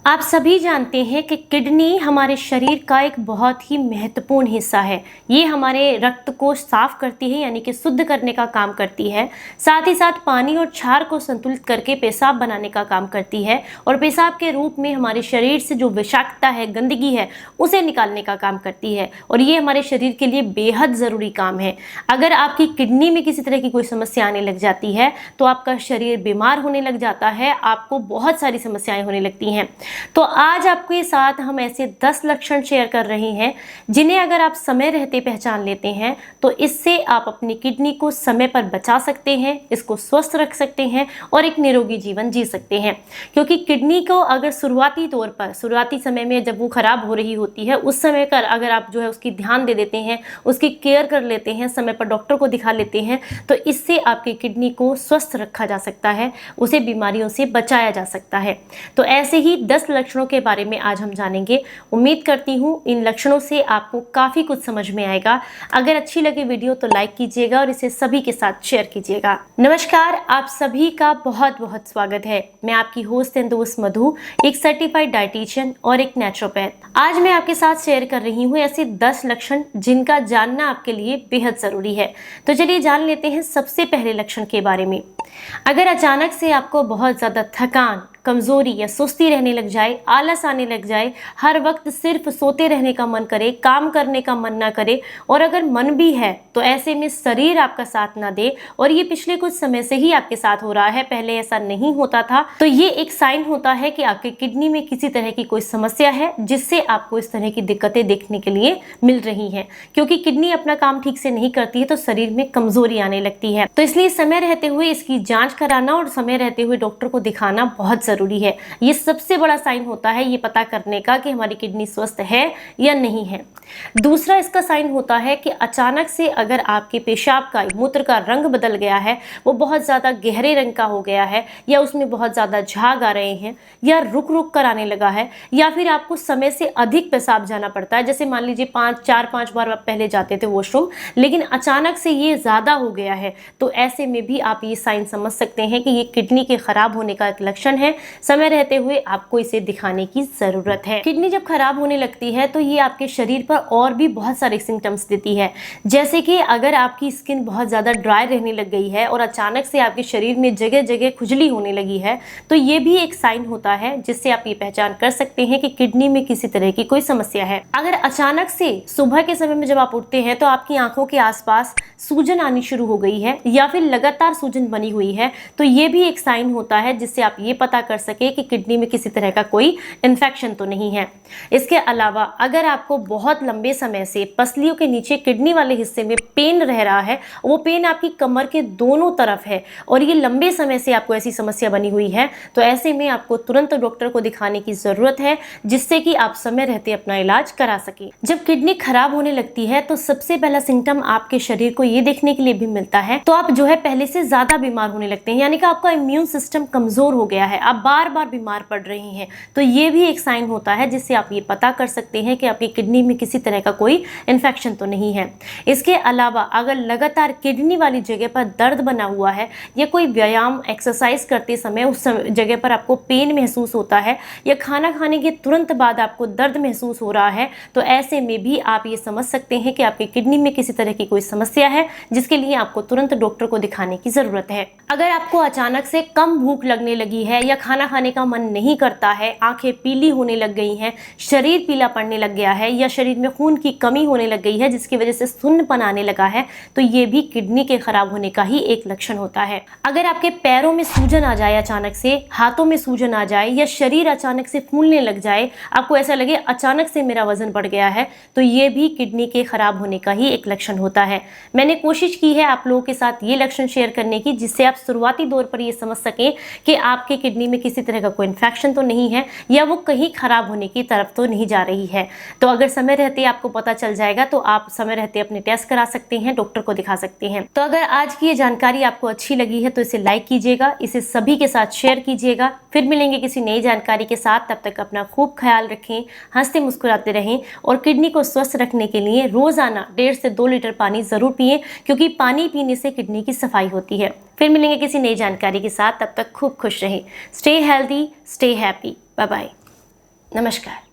आप सभी जानते हैं कि किडनी हमारे शरीर का एक बहुत ही महत्वपूर्ण हिस्सा है। ये हमारे रक्त को साफ करती है, यानी कि शुद्ध करने का काम करती है। साथ ही साथ पानी और क्षार को संतुलित करके पेशाब बनाने का काम करती है और पेशाब के रूप में हमारे शरीर से जो विषाक्तता है, गंदगी है, उसे निकालने का काम करती है। और ये हमारे शरीर के लिए बेहद ज़रूरी काम है। अगर आपकी किडनी में किसी तरह की कोई समस्या आने लग जाती है तो आपका शरीर बीमार होने लग जाता है, आपको बहुत सारी समस्याएं होने लगती हैं। तो आज आपके साथ हम ऐसे 10 लक्षण शेयर कर रहे हैं जिन्हें अगर आप समय रहते पहचान लेते हैं तो इससे आप अपनी किडनी को समय पर बचा सकते हैं, इसको स्वस्थ रख सकते हैं और एक निरोगी जीवन जी सकते हैं। क्योंकि किडनी को अगर शुरुआती तौर पर, शुरुआती समय में जब वो खराब हो रही होती है, उस समय पर अगर आप जो है उसकी ध्यान दे देते हैं, उसकी केयर कर लेते हैं, समय पर डॉक्टर को दिखा लेते हैं, तो इससे आपकी किडनी को स्वस्थ रखा जा सकता है, उसे बीमारियों से बचाया जा सकता है। तो ऐसे ही 10 लक्षणों के बारे में आज हम जानेंगे। उम्मीद करती हूँ इन लक्षणों से आपको काफ़ी कुछ समझ में आएगा। अगर अच्छी लगे वीडियो तो लाइक कीजिएगा और इसे सभी के साथ शेयर कीजिएगा। नमस्कार, आप सभी का बहुत बहुत स्वागत है। मैं आपकी होस्ट एंड दोस्त मधु, एक सर्टिफाइड डाइटिशियन और एक नेचुरोपैथ। आज मैं आपके साथ शेयर कर रही हूँ ऐसे 10 लक्षण जिनका जानना आपके लिए बेहद ज़रूरी है। तो चलिए जान लेते हैं सबसे पहले लक्षण के बारे में। अगर अचानक से आपको बहुत ज़्यादा थकान, कमजोरी या सुस्ती रहने लग जाए, आलस आने लग जाए, हर वक्त सिर्फ सोते रहने का मन करे, काम करने का मन ना करे, और अगर मन भी है तो ऐसे में शरीर आपका साथ ना दे, और ये पिछले कुछ समय से ही आपके साथ हो रहा है, पहले ऐसा नहीं होता था, तो ये एक साइन होता है कि आपके किडनी में किसी तरह की कोई समस्या है जिससे आपको इस तरह की दिक्कतें देखने के लिए मिल रही हैं। क्योंकि किडनी अपना काम ठीक से नहीं करती है तो शरीर में कमजोरी आने लगती है। तो इसलिए समय रहते हुए इसकी जांच कराना और समय रहते हुए डॉक्टर को दिखाना बहुत जरूरी है। ये सबसे बड़ा साइन होता है ये पता करने का कि हमारी किडनी स्वस्थ है या नहीं है। दूसरा इसका साइन होता है कि अचानक से अगर आपके पेशाब का, मूत्र का रंग बदल गया है, वो बहुत ज्यादा गहरे रंग का हो गया है, या उसमें बहुत ज्यादा झाग आ रहे हैं, या रुक रुक कर आने लगा है, या फिर आपको समय से अधिक पेशाब जाना पड़ता है। जैसे मान लीजिए 4-5 बार आप पहले जाते थे वॉशरूम, लेकिन अचानक से ये ज्यादा हो गया है, तो ऐसे में भी आप ये साइन समझ सकते हैं कि ये किडनी के खराब होने का एक लक्षण है। समय रहते हुए आपको इसे दिखाने की जरूरत है। किडनी जब खराब होने लगती है तो ये आपके शरीर पर और भी बहुत सारे सिम्टम्स देती है। जैसे कि अगर आपकी स्किन बहुत ज्यादा ड्राई रहने लग गई है और अचानक से आपके शरीर में जगह जगह खुजली होने लगी है, तो ये भी एक साइन होता है जिससे आप ये पहचान कर सकते हैं कि किडनी में किसी तरह की कोई समस्या है। अगर अचानक से सुबह के समय में जब आप उठते हैं तो आपकी आंखों के आसपास सूजन आनी शुरू हो गई है, या फिर लगातार सूजन बनी हुई है, तो ये भी एक साइन होता है जिससे आप ये पता कर सके कि किडनी में किसी तरह का कोई इन्फेक्शन तो नहीं है। इसके अलावा अगर आपको बहुत लंबे समय से पसलियों के नीचे किडनी वाले हिस्से में पेन रह रहा है, वो पेन आपकी कमर के दोनों तरफ है, और ये लंबे समय से आपको ऐसी समस्या बनी हुई है, तो ऐसे में आपको तुरंत डॉक्टर को दिखाने की जरूरत है, जिससे कि आप समय रहते अपना इलाज करा सके। जब किडनी खराब होने लगती है तो सबसे पहला सिम्टम आपके शरीर को ये देखने के लिए भी मिलता है, तो आप जो है पहले से ज्यादा बीमार होने लगते हैं, यानी कि आपका इम्यून सिस्टम कमजोर हो गया है, आप बार बार बीमार पड़ रहे हैं। तो ये भी एक साइन होता है जिससे आप ये पता कर सकते हैं कि आपकी किडनी में किसी तरह का कोई इन्फेक्शन तो नहीं है। इसके अलावा अगर लगातार किडनी वाली जगह पर दर्द बना हुआ है, या कोई व्यायाम एक्सरसाइज करते समय उस जगह पर आपको पेन महसूस होता है, या खाना खाने के तुरंत बाद आपको दर्द महसूस हो रहा है, तो ऐसे में भी आप ये समझ सकते हैं कि आपकी किडनी में किसी तरह की कोई समस्या है, जिसके लिए आपको तुरंत डॉक्टर को दिखाने की जरूरत है। अगर आपको अचानक से कम भूख लगने लगी है, या खाना खाने का मन नहीं करता है, आंखें पीली होने लग गई हैं, शरीर पीला पड़ने लग गया है, या शरीर में खून की कमी होने लग गई है जिसकी वजह से सुन्नपन आने लगा है, तो ये भी किडनी के खराब होने का ही एक लक्षण होता है। अगर आपके पैरों में सूजन आ जाए अचानक से, हाथों में सूजन आ जाए, या शरीर अचानक से फूलने लग जाए, आपको ऐसा लगे अचानक से मेरा वजन बढ़ गया है, तो ये भी किडनी के खराब होने का ही एक लक्षण होता है। मैंने कोशिश की है आप लोगों के साथ ये लक्षण शेयर करने की, जिससे आप शुरुआती दौर पर ये समझ सकें कि आपके किडनी में किसी तरह का कोई इन्फेक्शन तो नहीं है, या वो कहीं खराब होने की तरफ तो नहीं जा रही है। तो अगर समय रहते आपको पता चल जाएगा तो आप समय रहते अपने टेस्ट करा सकते हैं, डॉक्टर को दिखा सकते हैं। तो अगर आज की ये जानकारी आपको अच्छी लगी है तो इसे लाइक कीजिएगा, इसे सभी के साथ शेयर कीजिएगा। फिर मिलेंगे किसी नई जानकारी के साथ, तब तक अपना खूब ख्याल रखें, हंसते मुस्कुराते रहें, और किडनी को स्वस्थ रखने के लिए रोजाना 1.5 से 2 लीटर पानी जरूर पिएं, क्योंकि पानी पीने से किडनी की सफाई होती है। फिर मिलेंगे किसी नई जानकारी के साथ, तब तक खूब खुश रहें। Stay healthy, stay happy, bye bye. नमस्कार।